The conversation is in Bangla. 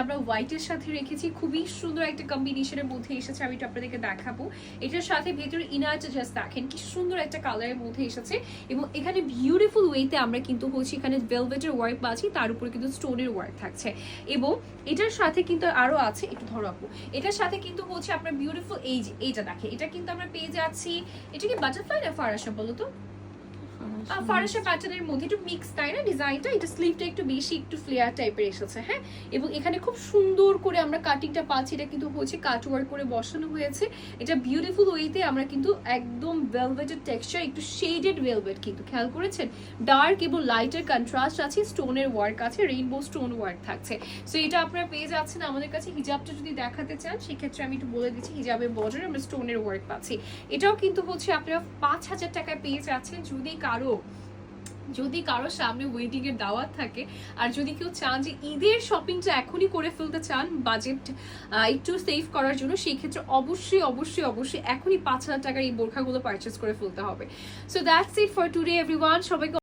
আমরা হোয়াইটের সাথে রেখেছি, খুবই সুন্দর একটা কম্বিনেশনের মধ্যে এসেছে। আমি এটা আপনাদেরকে দেখাবো। এটার সাথে ভেতরে ইনারটা জাস্ট দেখেন কি সুন্দর একটা কালারের মধ্যে এসেছে। এবং এখানে বিউটিফুল ওয়েতে আমরা কিন্তু হচ্ছে এখানে ভেলভেটের ওয়ার্ক পাচ্ছি, তার উপরে কিন্তু স্টোনের ওয়ার্ক থাকছে। এবং এটার সাথে কিন্তু আরো আছে, একটু ধরো আপু, এটার সাথে কিন্তু হচ্ছে আপনার বিউটিফুল এই যে এইটা দেখে, এটা কিন্তু আমরা পেয়ে যাচ্ছি। এটা কি বাটারফ্লাই না ফারাসা বলো তো? ফারাসা প্যাটার্নের মধ্যে একটু মিক্স, তাই না ডিজাইনটা? এটা স্লিভটা একটু বেশি একটু ফ্লেয়ার টাইপের এসেছে। হ্যাঁ, এবং এখানে খুব সুন্দর করে আমরা কাটিংটা পাচ্ছি। এটা কিন্তু হচ্ছে কাট ওয়ার্ক করে বসানো হয়েছে। এটা বিউটিফুল ওয়েতে আমরা কিন্তু একদম ভেলভেটের টেক্সচার, একটু শেডেড ভেলভেট, কিন্তু খেয়াল করেছেন ডার্ক এবং লাইটের কন্ট্রাস্ট আছে, স্টোনের ওয়ার্ক আছে, রেইনবো স্টোন ওয়ার্ক থাকছে। সো এটা আপনারা পেয়ে যাচ্ছেন আমাদের কাছে। হিজাবটা যদি দেখাতে চান সেক্ষেত্রে আমি একটু বলে দিচ্ছি, হিজাবের বর্ডারে আমরা স্টোনের ওয়ার্ক পাচ্ছি। এটাও কিন্তু হচ্ছে আপনারা 5,000 টাকায় পেয়ে যাচ্ছেন। যদি কারো সামনে ওয়েডিং এর দাওয়াত থাকে, আর যদি কেউ চান যে ঈদের শপিংটা এখনই করে ফেলতে চান বাজেট একটু সেভ করার জন্য, সেই ক্ষেত্রে অবশ্যই অবশ্যই অবশ্যই এখনই 5,000 টাকার এই বোরখাগুলো পারচেস করে ফেলতে হবে। So that's it for today everyone. সবাইকে